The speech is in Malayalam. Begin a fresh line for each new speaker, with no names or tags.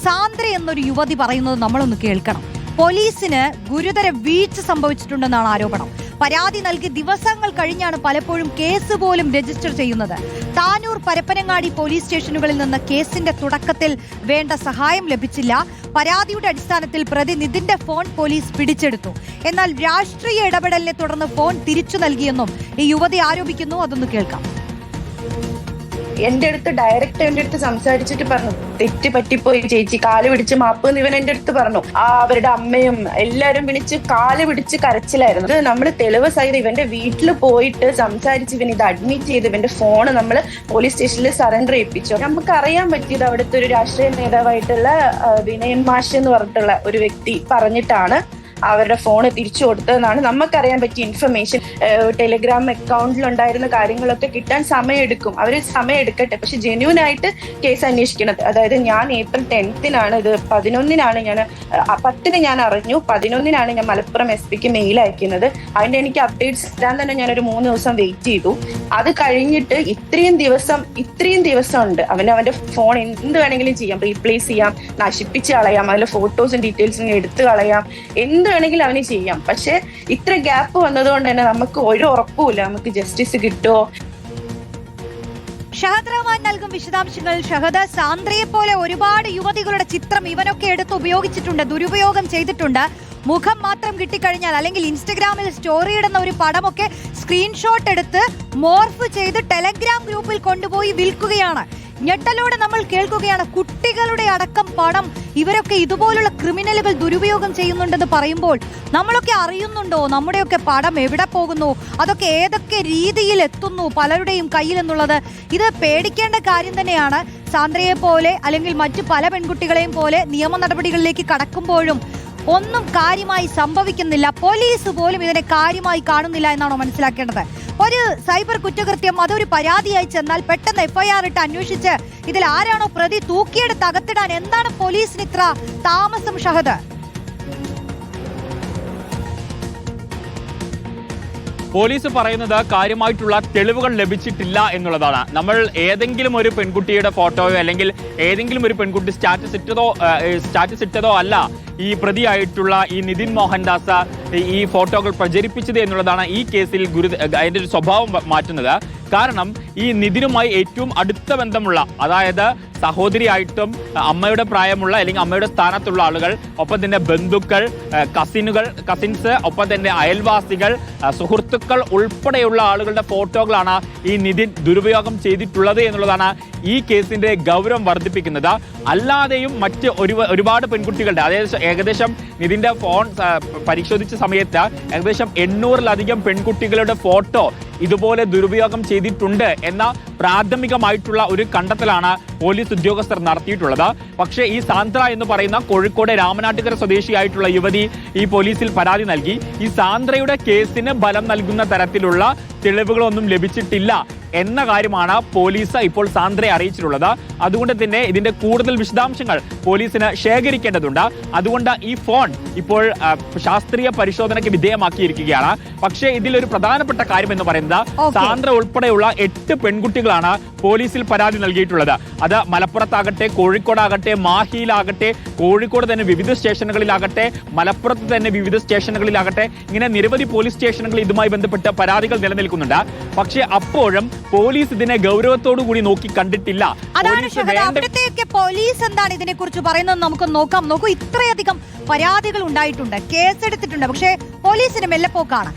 സാന്ദ്ര എന്നൊരു യുവതി പറയുന്നത് നമ്മളൊന്ന് കേൾക്കണം. പോലീസിന് ഗുരുതര വീഴ്ച സംഭവിച്ചിട്ടുണ്ടെന്നാണ് ആരോപണം. പരാതി നൽകി ദിവസങ്ങൾ കഴിഞ്ഞാണ് പലപ്പോഴും കേസ് പോലും രജിസ്റ്റർ ചെയ്യുന്നത്. താനൂർ, പരപ്പനങ്ങാടി പോലീസ് സ്റ്റേഷനുകളിൽ നിന്ന് കേസിന്റെ തുടക്കത്തിൽ വേണ്ട സഹായം ലഭിച്ചില്ല. പരാതിയുടെ അടിസ്ഥാനത്തിൽ പ്രതി നിതിന്റെ ഫോൺ പോലീസ് പിടിച്ചെടുത്തു. എന്നാൽ രാഷ്ട്രീയ ഇടപെടലിനെ തുടർന്ന് ഫോൺ തിരിച്ചു നൽകിയെന്നും ഈ യുവതി ആരോപിക്കുന്നു. അതൊന്ന് കേൾക്കാം.
എന്റെ അടുത്ത് സംസാരിച്ചിട്ട് പറഞ്ഞു, തെറ്റ് പറ്റിപ്പോയി ചേച്ചി, കാല് പിടിച്ച് മാപ്പ് എന്ന് ഇവൻ എന്റെ അടുത്ത് പറഞ്ഞു. അവരുടെ അമ്മയും എല്ലാരും വിളിച്ച് കാല് പിടിച്ച് കരച്ചിലായിരുന്നു. ഇത് നമ്മൾ തെളിവ് സഹിതം ഇവന്റെ വീട്ടിൽ പോയിട്ട് സംസാരിച്ച് ഇവൻ ഇത് അഡ്മിറ്റ് ചെയ്ത് ഇവന്റെ ഫോണ് നമ്മൾ പോലീസ് സ്റ്റേഷനിൽ സറണ്ടർ ചെയ്യിപ്പിച്ചു. നമുക്ക് അറിയാൻ പറ്റിയത് അവിടുത്തെ ഒരു രാഷ്ട്രീയ നേതാവായിട്ടുള്ള വിനയൻ മാഷ് എന്ന് പറഞ്ഞിട്ടുള്ള ഒരു വ്യക്തി പറഞ്ഞിട്ടാണ് അവരുടെ ഫോണ് തിരിച്ചു കൊടുത്തതെന്നാണ് നമുക്കറിയാൻ പറ്റിയ ഇൻഫർമേഷൻ. ടെലിഗ്രാം അക്കൗണ്ടിൽ ഉണ്ടായിരുന്ന കാര്യങ്ങളൊക്കെ കിട്ടാൻ സമയമെടുക്കും, അവര് സമയം എടുക്കട്ടെ. പക്ഷെ ജെന്യൂൻ ആയിട്ട് കേസ് അന്വേഷിക്കണത്. അതായത് ഞാൻ ഏപ്രിൽ 10-നാണ് ഇത്, 11-നാണ് ഞാൻ 10-ന് ഞാൻ അറിഞ്ഞു, 11-നാണ് ഞാൻ മലപ്പുറം SP-ക്ക് മെയിൽ അയക്കുന്നത്. അതിന്റെ എനിക്ക് അപ്ഡേറ്റ്സ് തരാൻ തന്നെ ഞാനൊരു 3 ദിവസം വെയിറ്റ് ചെയ്തു. അത് കഴിഞ്ഞിട്ട് ഇത്രയും ദിവസം ഉണ്ട്. അവന്റെ ഫോൺ എന്ത് വേണമെങ്കിലും ചെയ്യാം, റീപ്ലേസ് ചെയ്യാം, നശിപ്പിച്ച് കളയാം, അതിലെ ഫോട്ടോസും ഡീറ്റെയിൽസും എടുത്തു കളയാം, എന്ത് വേണമെങ്കിലും അവന് ചെയ്യാം. പക്ഷെ ഇത്ര ഗ്യാപ്പ് വന്നതുകൊണ്ട് തന്നെ നമുക്ക് ഒരു ഉറപ്പുമില്ല നമുക്ക് ജസ്റ്റിസ് കിട്ടുമോ.
ഷഹദ് റഹ്മാൻ നൽകും വിശദാംശങ്ങൾ. ഷഹദ്, സാന്ദ്രയെ പോലെ ഒരുപാട് യുവതികളുടെ ചിത്രം ഇവനൊക്കെ എടുത്ത് ഉപയോഗിച്ചിട്ടുണ്ട്, ദുരുപയോഗം ചെയ്തിട്ടുണ്ട്. മുഖം മാത്രം കിട്ടിക്കഴിഞ്ഞാൽ അല്ലെങ്കിൽ ഇൻസ്റ്റഗ്രാമിൽ സ്റ്റോറി ഇടുന്ന ഒരു പടമൊക്കെ സ്ക്രീൻഷോട്ട് എടുത്ത് മോർഫ് ചെയ്ത് ടെലഗ്രാം ഗ്രൂപ്പിൽ കൊണ്ടുപോയി വിൽക്കുകയാണ്. ഞെട്ടലോടെ നമ്മൾ കേൾക്കുകയാണ്, കുട്ടികളുടെ അടക്കം പണം ഇവരൊക്കെ ഇതുപോലുള്ള ക്രിമിനലുകൾ ദുരുപയോഗം ചെയ്യുന്നുണ്ടെന്ന് പറയുമ്പോൾ നമ്മളൊക്കെ അറിയുന്നുണ്ടോ നമ്മുടെയൊക്കെ പണം എവിടെ പോകുന്നു, അതൊക്കെ ഏതൊക്കെ രീതിയിൽ എത്തുന്നു പലരുടെയും കയ്യിൽ എന്നുള്ളത്? ഇത് പേടിക്കേണ്ട കാര്യം തന്നെയാണ്. സാന്ദ്രയെ പോലെ അല്ലെങ്കിൽ മറ്റു പല പെൺകുട്ടികളെയും പോലെ നിയമ നടപടികളിലേക്ക് കടക്കുമ്പോഴും ഒന്നും കാര്യമായി സംഭവിക്കുന്നില്ല. പോലീസ് പോലും ഇതിനെ കാര്യമായി കാണുന്നില്ല എന്നാണോ മനസ്സിലാക്കേണ്ടത്? ഒരു സൈബർ കുറ്റകൃത്യം അതൊരു പരാതിയായി ചെന്നാൽ പെട്ടെന്ന് FIR ഇട്ട് അന്വേഷിച്ച് ഇതിൽ ആരാണോ പ്രതി തൂക്കിയെടുത്ത് അകത്തിടാൻ എന്താണ് പോലീസിന് ഇത്ര താമസം ഷഹദ്?
പോലീസ് പറയുന്നത് കാര്യമായിട്ടുള്ള തെളിവുകൾ ലഭിച്ചിട്ടില്ല എന്നുള്ളതാണ്. നമ്മൾ ഏതെങ്കിലും ഒരു പെൺകുട്ടിയുടെ ഫോട്ടോയോ അല്ലെങ്കിൽ ഏതെങ്കിലും ഒരു പെൺകുട്ടി സ്റ്റാറ്റസ് ഇട്ടതോ അല്ല ഈ പ്രതിയായിട്ടുള്ള ഈ നിതിൻ മോഹൻദാസ് ഈ ഫോട്ടോകൾ പ്രചരിപ്പിച്ചത് എന്നുള്ളതാണ് ഈ കേസിൽ അതിന്റെ ഒരു സ്വഭാവം മാറ്റുന്നത്. കാരണം ഈ നിതിനുമായി ഏറ്റവും അടുത്ത ബന്ധമുള്ള, അതായത് സഹോദരിയായിട്ടും അമ്മയുടെ പ്രായമുള്ള അല്ലെങ്കിൽ അമ്മയുടെ സ്ഥാനത്തുള്ള ആളുകൾ, ഒപ്പം തന്നെ ബന്ധുക്കൾ, കസിൻസ്, ഒപ്പം തന്നെ അയൽവാസികൾ, സുഹൃത്തുക്കൾ ഉൾപ്പെടെയുള്ള ആളുകളുടെ ഫോട്ടോകളാണ് ഈ നിതിൻ ദുരുപയോഗം ചെയ്തിട്ടുള്ളത് എന്നുള്ളതാണ് ഈ കേസിന്റെ ഗൗരവം വർദ്ധിപ്പിക്കുന്നത്. അല്ലാതെയും മറ്റ് ഒരുപാട് പെൺകുട്ടികളുടെ, അതായത് ഏകദേശം നിതിന്റെ ഫോൺ പരിശോധിച്ച സമയത്ത് ഏകദേശം 800-ലധികം പെൺകുട്ടികളുടെ ഫോട്ടോ ഇതുപോലെ ദുരുപയോഗം ചെയ്തിട്ടുണ്ട് എന്ന പ്രാഥമികമായിട്ടുള്ള ഒരു കണ്ടെത്തലാണ് പോലീസ് ഉദ്യോഗസ്ഥർ നടത്തിയിട്ടുള്ളത്. പക്ഷേ ഈ സാന്ദ്ര എന്ന് പറയുന്ന കോഴിക്കോട് രാമനാട്ടുകര സ്വദേശിയായിട്ടുള്ള യുവതി ഈ പോലീസിൽ പരാതി നൽകി. ഈ സാന്ദ്രയുടെ കേസിന് ബലം നൽകുന്ന തരത്തിലുള്ള തെളിവുകളൊന്നും ലഭിച്ചിട്ടില്ല എന്ന കാര്യമാണ് പോലീസ് ഇപ്പോൾ സാന്ദ്രയെ അറിയിച്ചിട്ടുള്ളത്. അതുകൊണ്ട് തന്നെ ഇതിന്റെ കൂടുതൽ വിശദാംശങ്ങൾ പോലീസിന് ശേഖരിക്കേണ്ടതുണ്ട്. അതുകൊണ്ട് ഈ ഫോൺ ഇപ്പോൾ ശാസ്ത്രീയ പരിശോധനയ്ക്ക് വിധേയമാക്കിയിരിക്കുകയാണ്. പക്ഷേ ഇതിലൊരു പ്രധാനപ്പെട്ട കാര്യം എന്ന് പറയുന്നത് സാന്ദ്ര ഉൾപ്പെടെയുള്ള 8 പെൺകുട്ടികളാണ് പോലീസിൽ പരാതി നൽകിയിട്ടുള്ളത്. അത് മലപ്പുറത്താകട്ടെ, കോഴിക്കോടാകട്ടെ, മാഹിയിലാകട്ടെ, കോഴിക്കോട് തന്നെ വിവിധ സ്റ്റേഷനുകളിലാകട്ടെ, മലപ്പുറത്ത് തന്നെ വിവിധ സ്റ്റേഷനുകളിലാകട്ടെ, ഇങ്ങനെ നിരവധി പോലീസ് സ്റ്റേഷനുകളിൽ ഇതുമായി ബന്ധപ്പെട്ട് പരാതികൾ നിലനിൽക്കുന്നുണ്ട്. പക്ഷേ അപ്പോഴും പോലീസ് ഇതിനെ ഗൗരവത്തോടു കൂടി നോക്കി കണ്ടിട്ടില്ല.
അവിടത്തെയൊക്കെ പോലീസ് എന്താണ് ഇതിനെ കുറിച്ച് പറയുന്നത് നമുക്ക് നോക്കാം. നോക്കൂ, ഇത്രയധികം പരാതികൾ ഉണ്ടായിട്ടുണ്ട്, കേസെടുത്തിട്ടുണ്ട്, പക്ഷേ പോലീസിന് മെല്ലെപ്പോക്കാണ്.